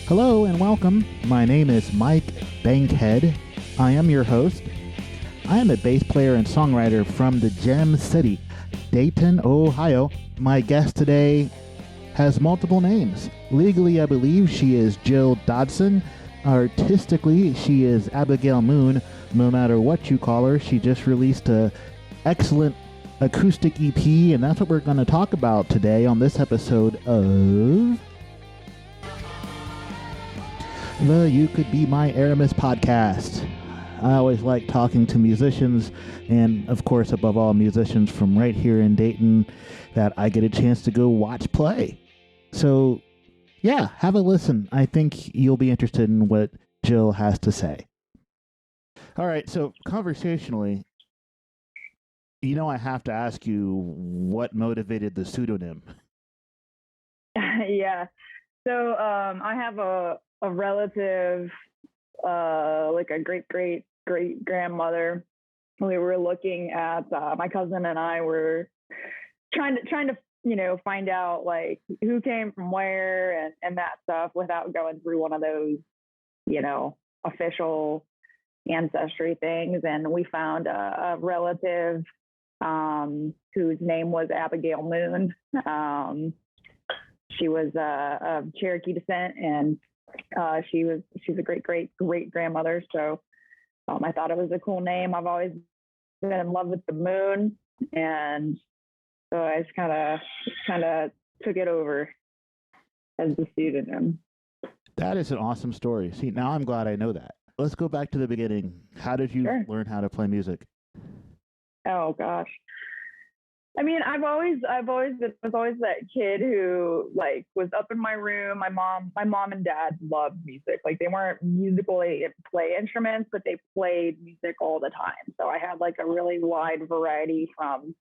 Hello and welcome. My name is Mike Bankhead. I am your host. I am a bass player and songwriter from the Gem City, Dayton, Ohio. My guest today has multiple names. Legally, I believe she is Jill Dodson. Artistically, she is Abigail Moone. No matter what you call her, she just released a excellent acoustic EP, and that's what we're going to talk about today on this episode of the You Could Be My Aramis podcast. I always like talking to musicians, and of course, above all, musicians from right here in Dayton that I get a chance to go watch play. So, yeah, have a listen. I think you'll be interested in what Jill has to say. All right, so conversationally, I have to ask you what motivated the pseudonym. Yeah. So I have a relative, like a great grandmother. We were looking at my cousin and I were trying to find out like who came from where and that stuff without going through one of those official ancestry things. And we found a relative whose name was Abigail Moone. She was of Cherokee descent, and she's a great grandmother. So I thought it was a cool name. I've always been in love with the moon, and so I just kind of took it over as the pseudonym. That is an awesome story. See, now I'm glad I know that. Let's go back to the beginning. How did you learn how to play music? Oh gosh. I mean, I was always that kid who like was up in my room. My mom and dad loved music. Like they weren't musical, they didn't play instruments, but they played music all the time. So I had like a really wide variety from,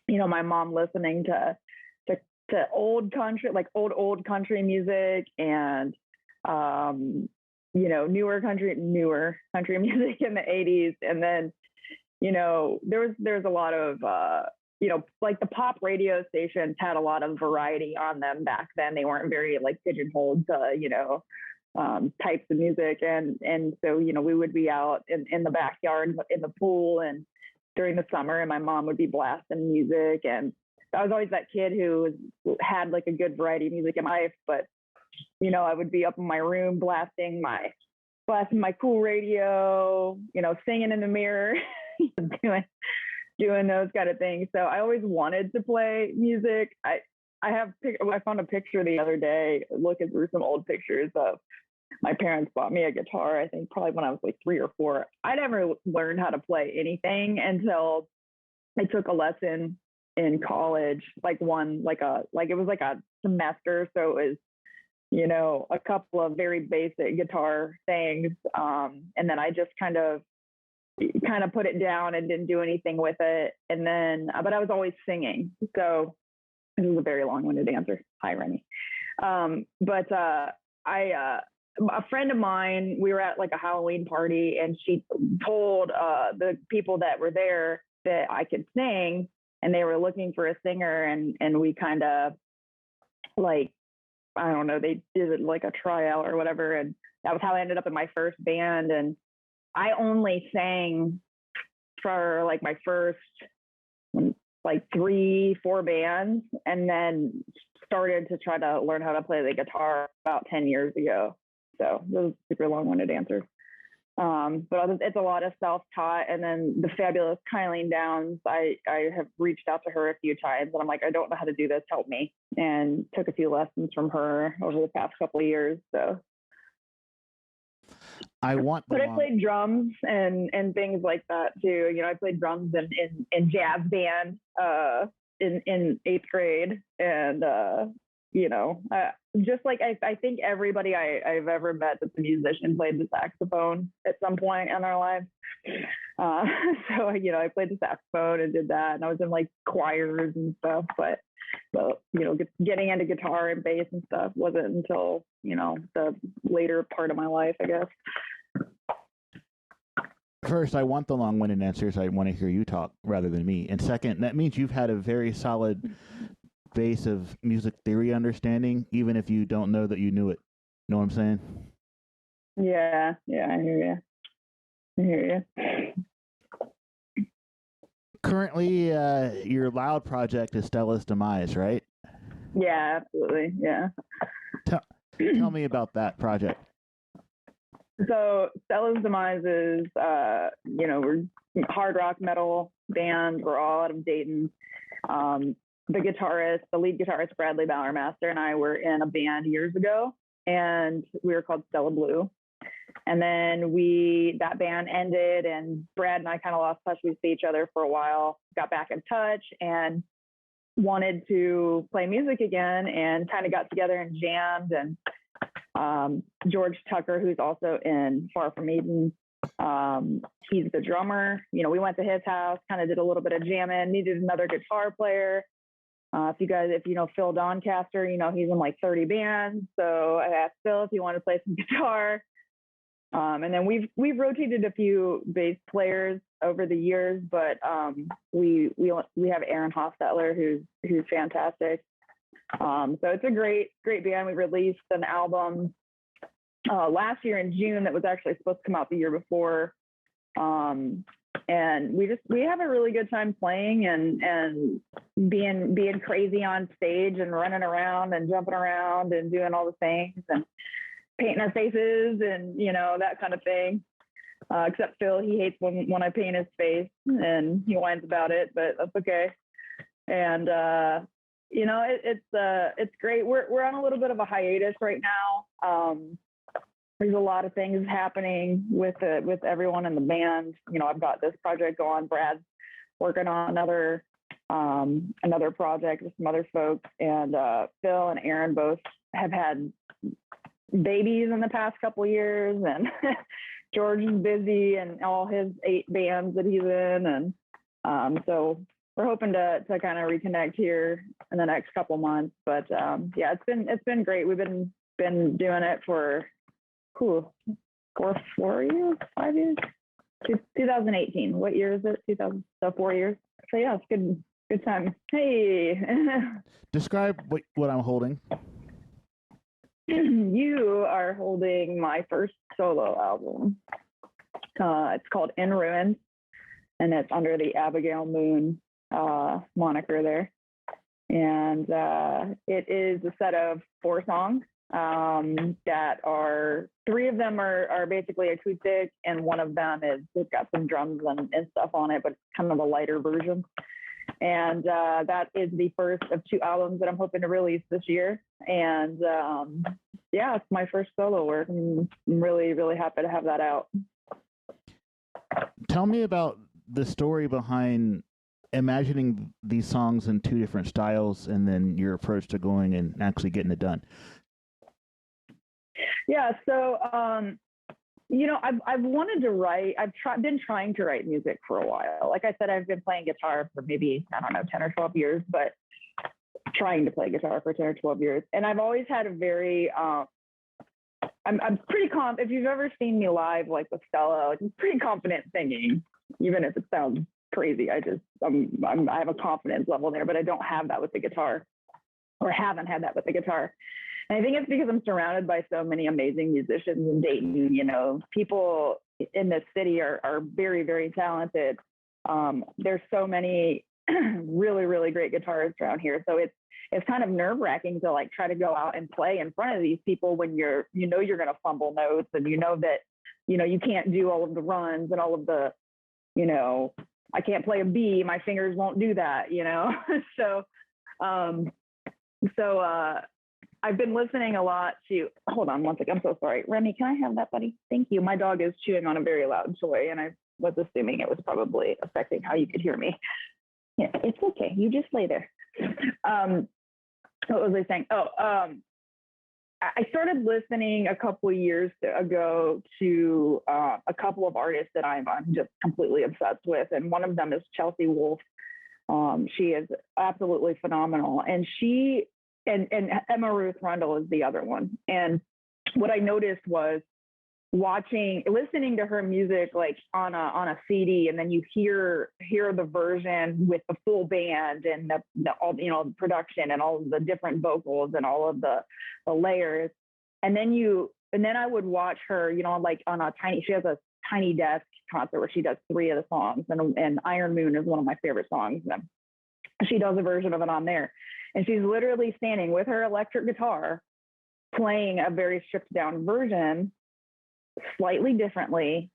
my mom listening to old country, like old country music, and newer country music in the 80s. And then, there's a lot of like the pop radio stations had a lot of variety on them back then. They weren't very like pigeonholed to, types of music. And so, we would be out in the backyard, in the pool, and during the summer, and my mom would be blasting music. And I was always that kid who had like a good variety of music in my life, but, I would be up in my room blasting my cool radio, singing in the mirror, doing those kind of things. So I always wanted to play music. I found a picture the other day, looking through some old pictures of my parents bought me a guitar, I think probably when I was like 3 or 4. I never learned how to play anything until I took a lesson in college, like it was like a semester. So it was, a couple of very basic guitar things. And then I just kind of put it down and didn't do anything with it. And then, but I was always singing. So this is a very long-winded answer. Hi, Rennie. A friend of mine, we were at like a Halloween party, and she told the people that were there that I could sing, and they were looking for a singer. And we kind of like, I don't know, they did like a tryout or whatever. And that was how I ended up in my first band. And I only sang for like my first like 3-4 bands, and then started to try to learn how to play the guitar about 10 years ago. So that was a super long-winded answer. But it's a lot of self-taught. And then the fabulous Kylie Downs, I have reached out to her a few times, and I'm like, I don't know how to do this, help me. And took a few lessons from her over the past couple of years. So I played drums and things like that too. I played drums in jazz band in 8th grade, and just like I think everybody I've ever met that's a musician played the saxophone at some point in their lives. So I played the saxophone and did that, and I was in like choirs and stuff. But getting into guitar and bass and stuff wasn't until the later part of my life, I guess. First, I want the long-winded answers. I want to hear you talk rather than me. And second, that means you've had a very solid base of music theory understanding, even if you don't know that you knew it. Know what I'm saying? Yeah, I hear you. I hear you. Currently, your Loud project is Stella's Demise, right? Yeah, absolutely. Yeah. Tell me about that project. So Stella's Demise is, we're hard rock metal band. We're all out of Dayton. The lead guitarist, Bradley Bowermaster, and I were in a band years ago, and we were called Stella Blue. And then that band ended, and Brad and I kind of lost touch with each other for a while, got back in touch, and wanted to play music again, and kind of got together and jammed. And George Tucker, who's also in Far From Eden, he's the drummer. We went to his house, kind of did a little bit of jamming, needed another guitar player. If you know Phil Doncaster, he's in like 30 bands. So I asked Phil if he wanted to play some guitar. And then we've rotated a few bass players over the years, but we have Aaron Hostetler, who's fantastic. So it's a great band. We released an album last year in June that was actually supposed to come out the year before. And we have a really good time playing and being crazy on stage and running around and jumping around and doing all the things and painting our faces and that kind of thing. Except Phil, he hates when I paint his face and he whines about it, but that's okay. And it's great. We're on a little bit of a hiatus right now. There's a lot of things happening with everyone in the band. I've got this project going. Brad's working on another project with some other folks, and Phil and Aaron both have had babies in the past couple of years, and George is busy and all his 8 bands that he's in, and so we're hoping to kind of reconnect here in the next couple months. But it's been great. We've been doing it for 4 years, 5 years, 2018. What year is it? 2000. So 4 years. So yeah, it's good time. Hey. Describe what I'm holding. You are holding my first solo album. It's called In Ruins, and it's under the Abigail Moone moniker there. And it is a set of 4 songs that are 3 of them are basically acoustic, and one of them it's got some drums and stuff on it, but it's kind of a lighter version. And that is the first of 2 albums that I'm hoping to release this year. And it's my first solo work. I'm really, really happy to have that out. Tell me about the story behind imagining these songs in 2 different styles and then your approach to going and actually getting it done. Yeah, so I've wanted to write. Been trying to write music for a while. Like I said, I've been playing guitar for maybe 10 or 12 years, but trying to play guitar for 10 or 12 years. And I've always had a very I'm pretty if you've ever seen me live, like with Stella, I'm pretty confident singing, even if it sounds crazy. I have a confidence level there, but I don't have that with the guitar, or haven't had that with the guitar. And I think it's because I'm surrounded by so many amazing musicians in Dayton. People in this city are very, very talented. There's so many really, really great guitarists around here. So it's kind of nerve-wracking to like try to go out and play in front of these people when you're going to fumble notes, and that you can't do all of the runs and all of the I can't play a B, my fingers won't do that. So I've been listening a lot to, hold on one second, I'm so sorry. Remy, can I have that, buddy? Thank you. My dog is chewing on a very loud toy, and I was assuming it was probably affecting how you could hear me. Yeah, it's okay. You just lay there. What was I saying? I started listening a couple of years ago to a couple of artists that I'm just completely obsessed with, and one of them is Chelsea Wolfe. She is absolutely phenomenal, and and Emma Ruth Rundle is the other one. And what I noticed was listening to her music like on a CD, and then you hear the version with the full band and the all the production and all the different vocals and all of the layers. and then I would watch her, like on she has a tiny desk concert where she does 3 of the songs, and Iron Moon is one of my favorite songs. And she does a version of it on there. And she's literally standing with her electric guitar playing a very stripped down version slightly differently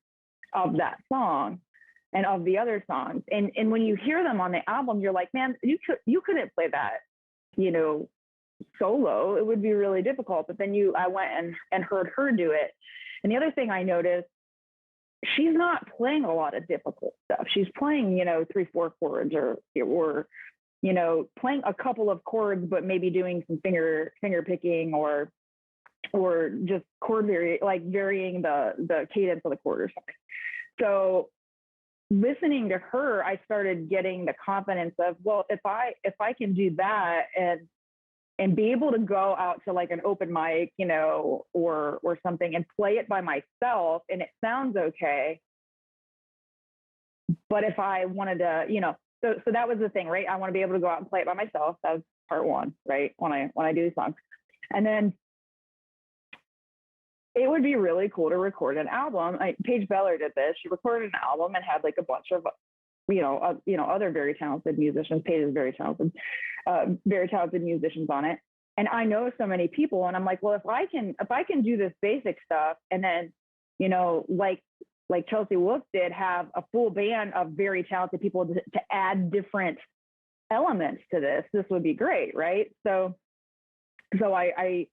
of that song and of the other songs. And when you hear them on the album, you're like, man, you couldn't play that, solo. It would be really difficult. But then I went and heard her do it. And the other thing I noticed, she's not playing a lot of difficult stuff. She's playing, 3-4 chords or playing a couple of chords, but maybe doing some finger picking or just varying the cadence of the chord or something. So listening to her, I started getting the confidence of, well, if I can do that and be able to go out to like an open mic, or something and play it by myself and it sounds okay. But if I wanted to, so that was the thing, right? I want to be able to go out and play it by myself. That was part one, right? When I do these songs. And then it would be really cool to record an album. Paige Beller did this. She recorded an album and had like a bunch of, other very talented musicians. Paige is very talented musicians on it. And I know so many people, and I'm like, well, if I can do this basic stuff, and then, like Chelsea Wolfe did, have a full band of very talented people to add different elements to this would be great, right? So I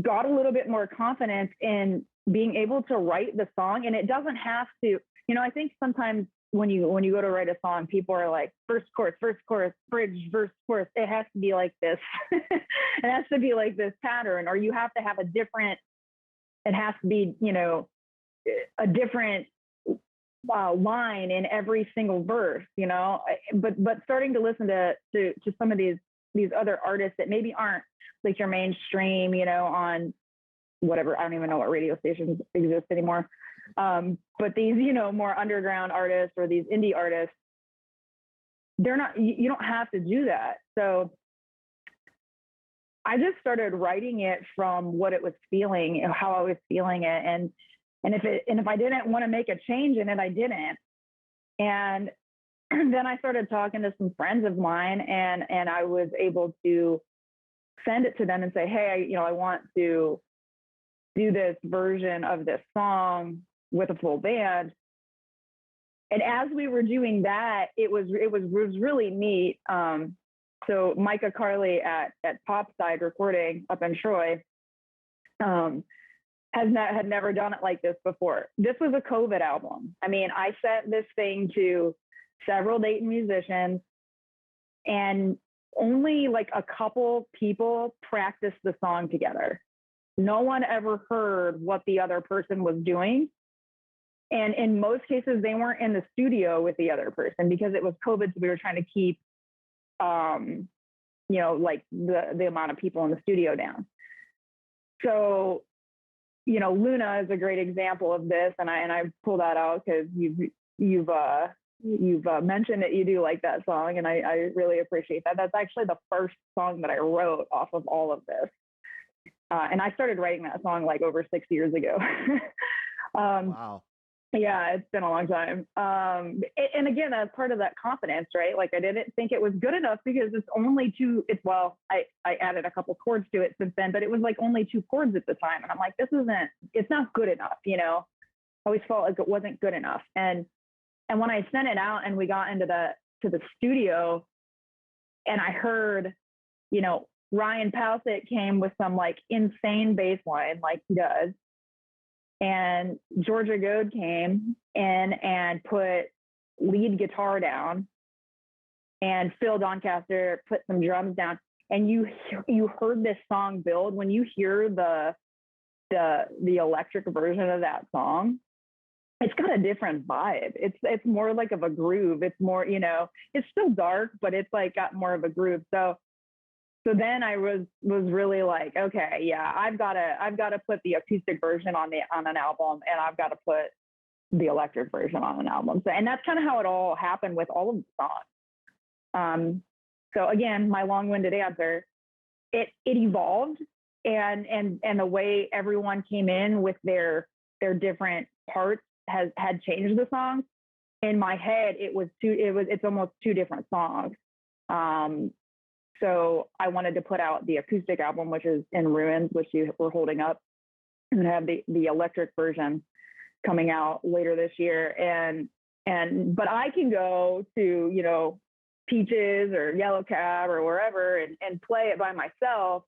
got a little bit more confidence in being able to write the song, and it doesn't have to, I think sometimes when you go to write a song, people are like, first chorus, bridge, verse, chorus. It has to be like this. It has to be like this pattern, or you have to have it has to be, a different line in every single verse, but starting to listen to some of these other artists that maybe aren't like your mainstream, on whatever, I don't even know what radio stations exist anymore. But these, more underground artists or these indie artists, they're not, you don't have to do that. So I just started writing it from what it was feeling, how I was feeling it. And if I didn't want to make a change in it, I didn't. And then I started talking to some friends of mine, and I was able to send it to them and say, hey, I want to do this version of this song with a full band. And as we were doing that, it was really neat. So Micah Carley at Popside Recording up in Troy had never done it like this before. This was a COVID album. I mean, I sent this thing to several Dayton musicians, and only like a couple people practiced the song together. No one ever heard what the other person was doing. And in most cases, they weren't in the studio with the other person because it was COVID. So we were trying to keep, like the amount of people in the studio down. So, Luna is a great example of this. And I pull that out because you've mentioned that you do like that song, and I really appreciate that. That's actually the first song that I wrote off of all of this. And I started writing that song like over 6 years ago. Wow. Yeah, it's been a long time. And again, that's part of that confidence, right? Like I didn't think it was good enough because it's only I added a couple chords to it since then, but it was like only 2 chords at the time. And I'm like, it's not good enough, I always felt like it wasn't good enough. And when I sent it out and we got into the studio, and I heard, Ryan Powsett came with some like insane bass line like he does. And Georgia Goad came in and put lead guitar down, and Phil Doncaster put some drums down. And you heard this song build. When you hear the electric version of that song, it's got a different vibe. It's more like of a groove. It's more, it's still dark, but it's like got more of a groove. So then I was really like, okay, yeah, I've got to put the acoustic version on an album, and I've got to put the electric version on an album. So, and that's kind of how it all happened with all of the songs. So again, my long-winded answer, it evolved, and the way everyone came in with their different parts had changed the song. In my head, it's almost two different songs. So I wanted to put out the acoustic album, which is In Ruins, which we're holding up, and have the electric version coming out later this year. But I can go to, Peaches or Yellow Cab or wherever and play it by myself,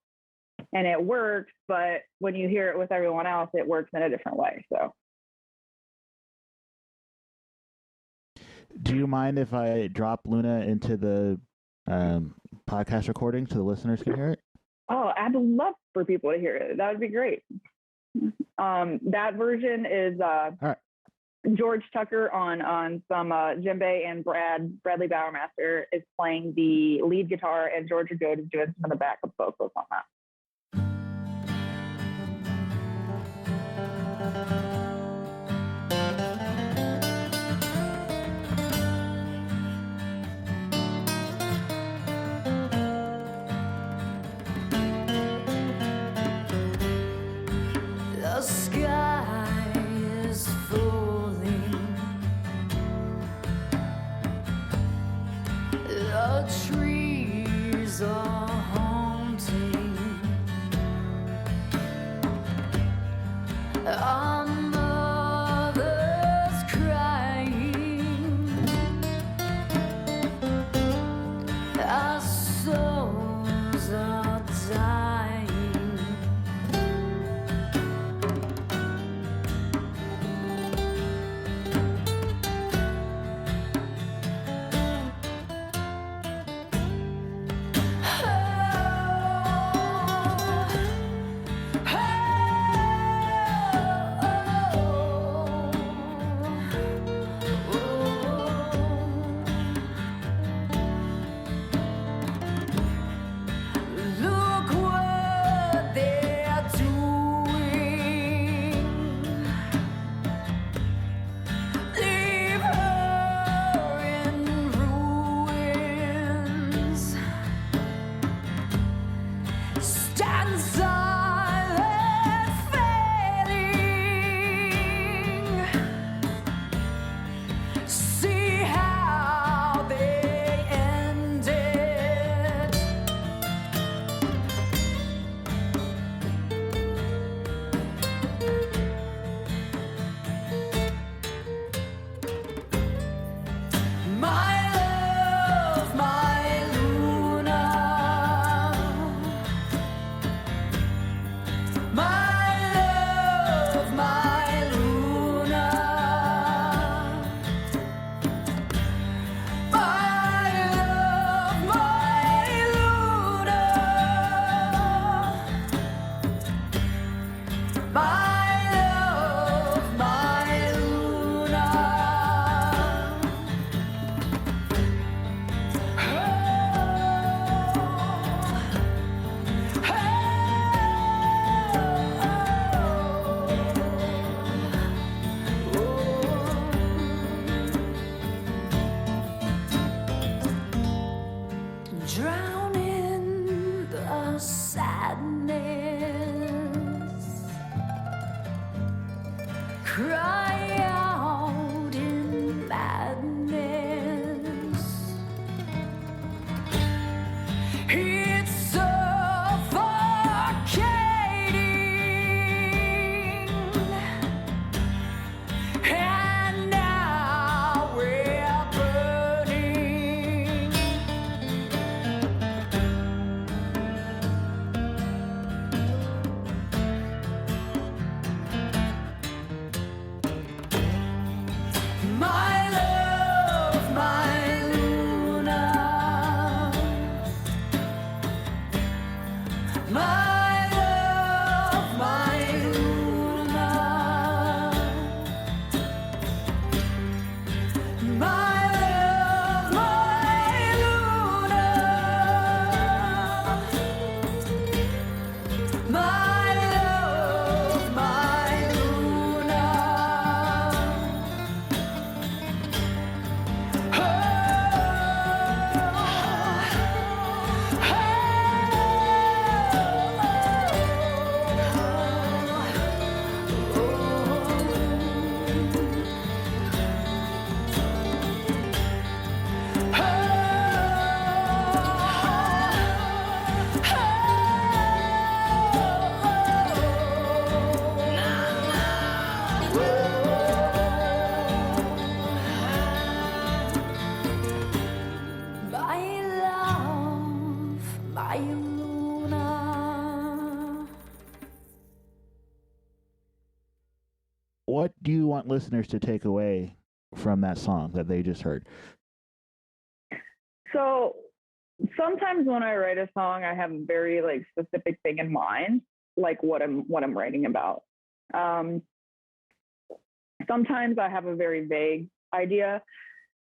and it works. But when you hear it with everyone else, it works in a different way. So. Do you mind if I drop Luna into the podcast recording so the listeners can hear it? Oh, I'd love for people to hear it. That would be great. That version is all right. George Tucker on some djembe, and Bradley Bowermaster is playing the lead guitar, and Georgia Goode is doing some of the backup vocals on that. The sky is falling, the trees are haunting, our mother's crying, our souls are dying. Drown in the sadness, cry out in madness. It's suffocating, and now we're burning. My love, my Luna, my love, my Luna, my love, my Luna, my love, my Luna. what do you want listeners to take away from that song that they just heard? So sometimes when I write a song, I have a very like specific thing in mind, like what I'm writing about. Sometimes I have a very vague idea.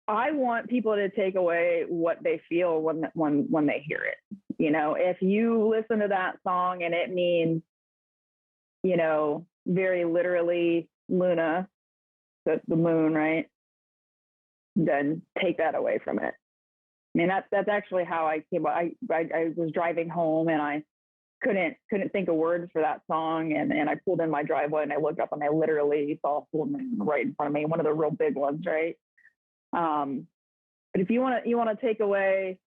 I want people to take away what they feel when they hear it. You know, if you listen to that song and it means, you know, very literally Luna, that's the moon, right? Then take that away from it. I mean, that's actually how I came. I was driving home and I couldn't think of words for that song, and I pulled in my driveway and I looked up and I literally saw a full moon right in front of me, one of the real big ones, right? But if you want to take away,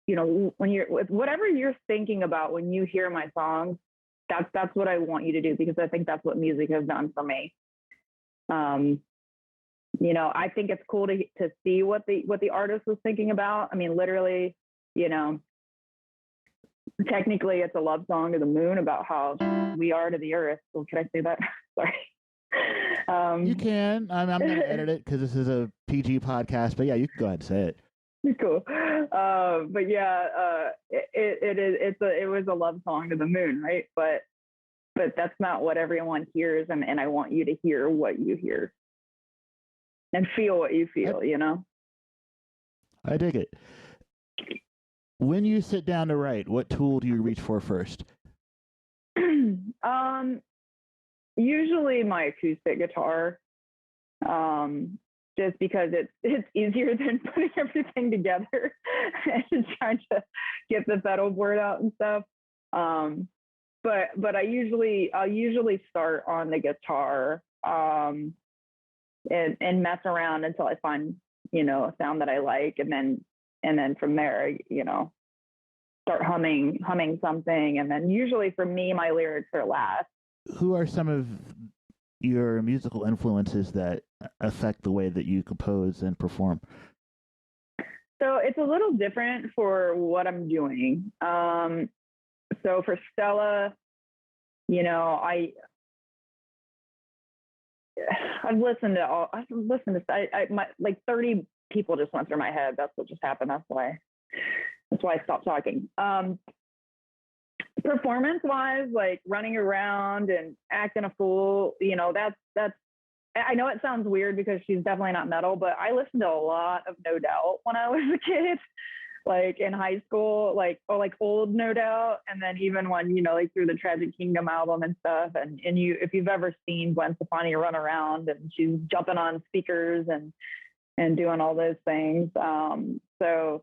you know, when you're whatever you're thinking about when you hear my songs, that's what I want you to do, because I think that's what music has done for me. You know, I think it's cool to see what the artist was thinking about. I mean, literally, you know, technically it's a love song to the moon about how we are to the earth. Well, can I say that? Sorry. You can. I'm going to edit it because this is a PG podcast, but yeah, you can go ahead and say it. Cool. But yeah, it was a love song to the moon, right? But that's not what everyone hears, and I want you to hear what you hear and feel what you feel, you know? I dig it. When you sit down to write, what tool do you reach for first? Usually my acoustic guitar, just because it's easier than putting everything together and trying to get the pedal board out and stuff. But I'll usually start on the guitar, and mess around until I find, you know, a sound that I like, and then from there, you know, start humming something, and then usually for me my lyrics are last. Who are some of your musical influences that affect the way that you compose and perform? So it's a little different for what I'm doing. So for Stella, you know, I've listened to like 30 people just went through my head. That's what just happened. That's why I stopped talking. Performance wise, like running around and acting a fool, you know, that's I know it sounds weird because she's definitely not metal, but I listened to a lot of No Doubt when I was a kid, like in high school, like old No Doubt, and then even when, you know, like through the Tragic Kingdom album and stuff, and if you've ever seen Gwen Stefani run around and she's jumping on speakers and doing all those things. So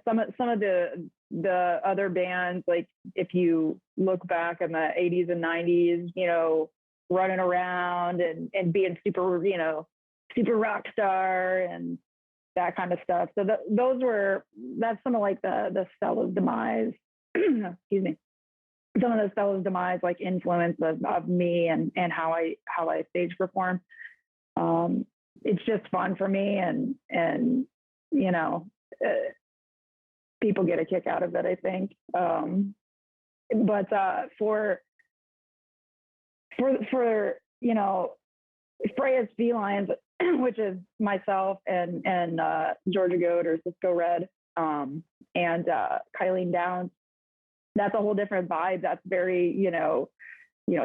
some of the other bands, like if you look back in the 80s and 90s, you know, running around and being super, you know, super rock star and that kind of stuff. So that's some of like the Stella's demise, excuse me, some of the Stella's demise, like influence of me and how I stage perform. It's just fun for me, and you know, people get a kick out of it, I think. But for you know, Freya's Felines, which is myself and Georgia Goat or Cisco Red, and Kylene Downs, that's a whole different vibe. That's very, you know,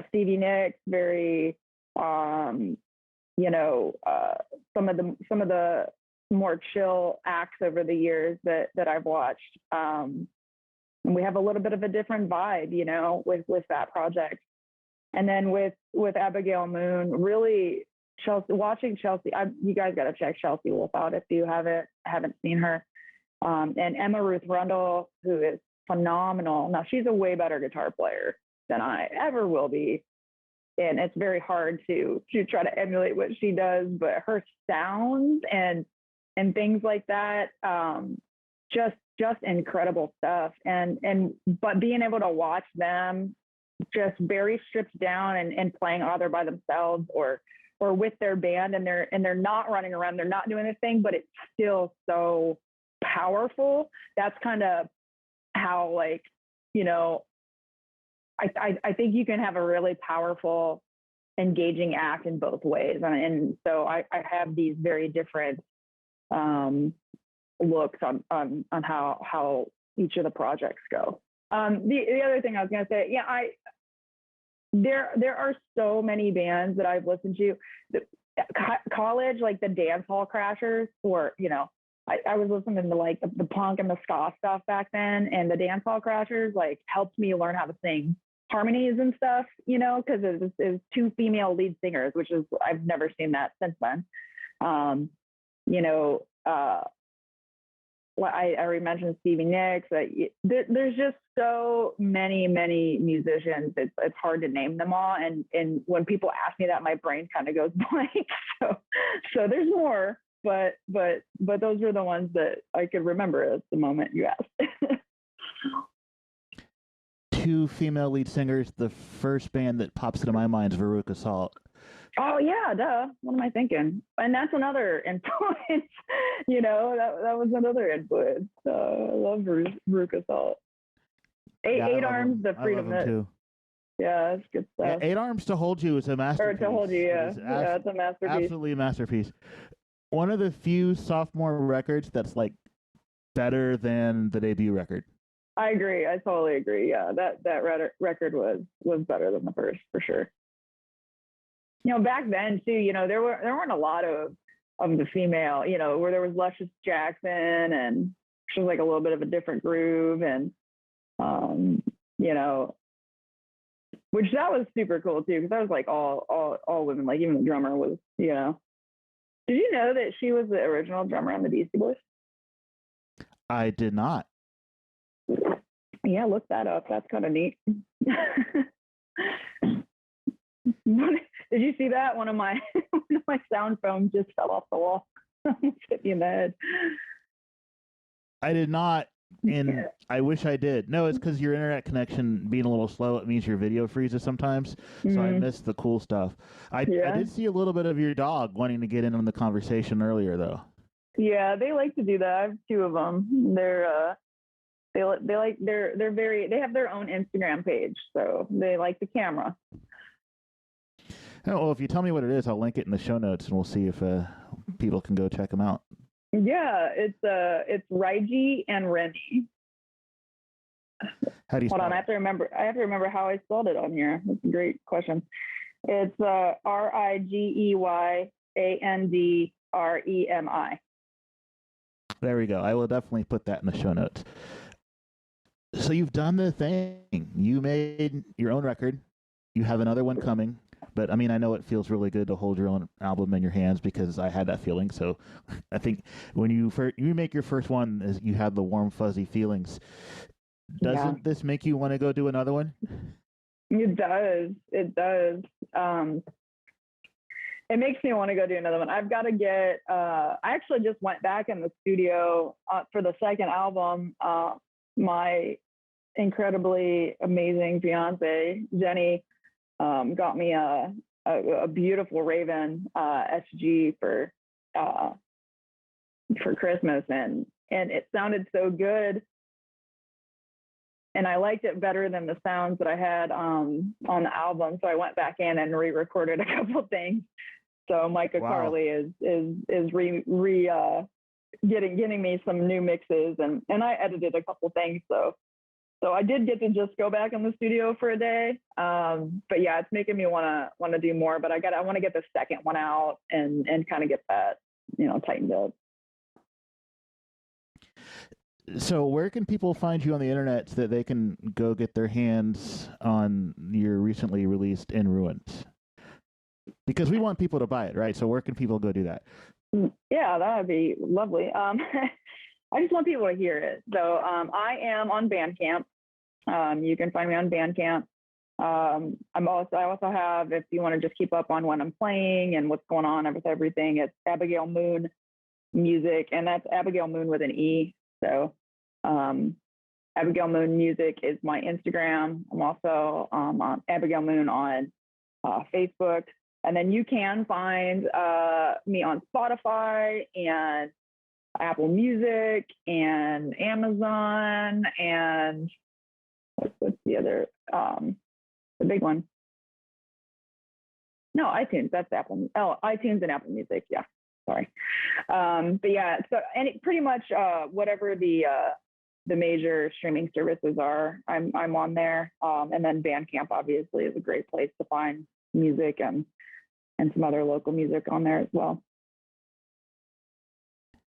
Stevie Nicks, very, you know, some of the more chill acts over the years that I've watched. And we have a little bit of a different vibe, you know, with that project. And then with Abigail Moone, really watching Chelsea, you guys got to check Chelsea Wolf out if you haven't seen her. And Emma Ruth Rundle, who is phenomenal. Now she's a way better guitar player than I ever will be, and it's very hard to try to emulate what she does. But her sounds and things like that, just incredible stuff. But being able to watch them just very stripped down and playing either by themselves or with their band, and they're not running around, they're not doing anything, but it's still so powerful. That's kind of how, like, you know, I think you can have a really powerful engaging act in both ways. And so I have these very different looks on how each of the projects go. The other thing I was going to say, there are so many bands that I've listened to. College, like the dance hall crashers, or I was listening to like the punk and the ska stuff back then, and the dance hall crashers like helped me learn how to sing harmonies and stuff, because it was two female lead singers, which is, I've never seen that since then. I already mentioned Stevie Nicks. There's just so many musicians. It's hard to name them all. And when people ask me that, my brain kind of goes blank. So there's more, but those were the ones that I could remember at the moment you asked. Two female lead singers. The first band that pops into my mind is Veruca Salt. Oh yeah, duh. What am I thinking? And that's another influence. That was another influence. I love Veruca Salt. Eight Arms, the Freedom. Too. Yeah, that's good stuff. Yeah, 8 Arms to Hold You is a masterpiece. Or To Hold You, yeah. It's a masterpiece. Absolutely a masterpiece. One of the few sophomore records that's like better than the debut record. I agree. I totally agree. Yeah, that record was better than the first for sure. Back then too, there weren't a lot of the female, where there was Luscious Jackson, and she was like a little bit of a different groove, and which that was super cool too, because that was like all women, like even the drummer was, Did you know that she was the original drummer on the Beastie Boys? I did not. Yeah, look that up. That's kind of neat. Did you see that? One of my sound foams just fell off the wall. Hit me in the head. I did not, and I wish I did. No, it's because your internet connection being a little slow, it means your video freezes sometimes. So I missed the cool stuff. I did see a little bit of your dog wanting to get in on the conversation earlier, though. Yeah, they like to do that. I have two of them. They have their own Instagram page, so they like the camera. Oh, well, if you tell me what it is, I'll link it in the show notes, and we'll see if people can go check them out. Yeah, it's Raiji and Remy. How do you spell Hold on, I have to remember how I spelled it on here. That's a great question. It's RIGEYANDREMI. There we go. I will definitely put that in the show notes. So you've done the thing. You made your own record. You have another one coming. But, I mean, I know it feels really good to hold your own album in your hands because I had that feeling. So I think when you make your first one, you have the warm, fuzzy feelings. Doesn't this make you want to go do another one? It does. It does. It makes me want to go do another one. I've got to get, I actually just went back in the studio for the second album. My incredibly amazing fiance, Jenny, got me a beautiful Raven SG for Christmas, and it sounded so good, and I liked it better than the sounds that I had on the album. So I went back in and re-recorded a couple of things. So Micah Carley is getting me some new mixes, and I edited a couple things. So I did get to just go back in the studio for a day. But yeah, it's making me want to do more, but I want to get the second one out and kind of get that, tightened up. So where can people find you on the internet so that they can go get their hands on your recently released In Ruins? Because we want people to buy it, right? So where can people go do that? Yeah, that would be lovely. I just want people to hear it. So I am on Bandcamp. You can find me on Bandcamp. I also have, if you want to just keep up on when I'm playing and what's going on with everything, it's Abigail Moone Music, and that's Abigail Moone with an E. So Abigail Moone Music is my Instagram. I'm also on Abigail Moone on Facebook. And then you can find me on Spotify and Apple Music and Amazon and what's the other, the big one? No, iTunes. That's Apple. Oh, iTunes and Apple Music. Yeah, sorry. But yeah, so pretty much whatever the major streaming services are, I'm on there. And then Bandcamp obviously is a great place to find music and some other local music on there as well.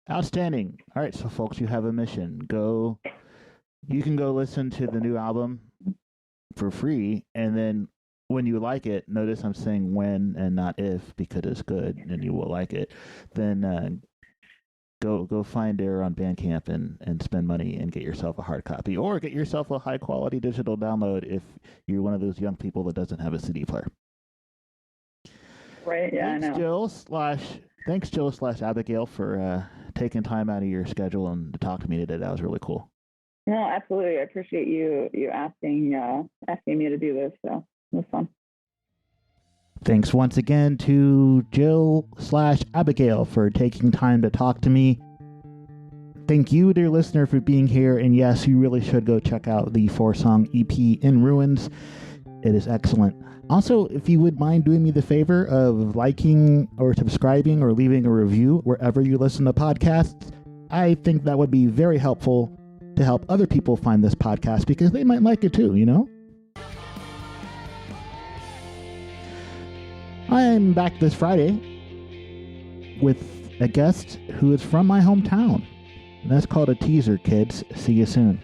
Outstanding. All right, so folks, you have a mission. You can go listen to the new album for free, and then when you like it, notice I'm saying when and not if, because it's good and you will like it. Then go find her on Bandcamp and spend money and get yourself a hard copy, or get yourself a high quality digital download if you're one of those young people that doesn't have a CD player. Right. Yeah, Thanks, I know. Thanks, Jill/Abigail, for taking time out of your schedule and to talk to me today. That was really cool. No, absolutely. I appreciate you asking me to do this. So it was fun. Thanks once again to Jill/Abigail for taking time to talk to me. Thank you, dear listener, for being here. And yes, you really should go check out the 4-song EP In Ruins. It is excellent. Also, if you would mind doing me the favor of liking or subscribing or leaving a review wherever you listen to podcasts, I think that would be very helpful to help other people find this podcast, because they might like it too, you know? I'm back this Friday with a guest who is from my hometown. And that's called a teaser, kids. See you soon.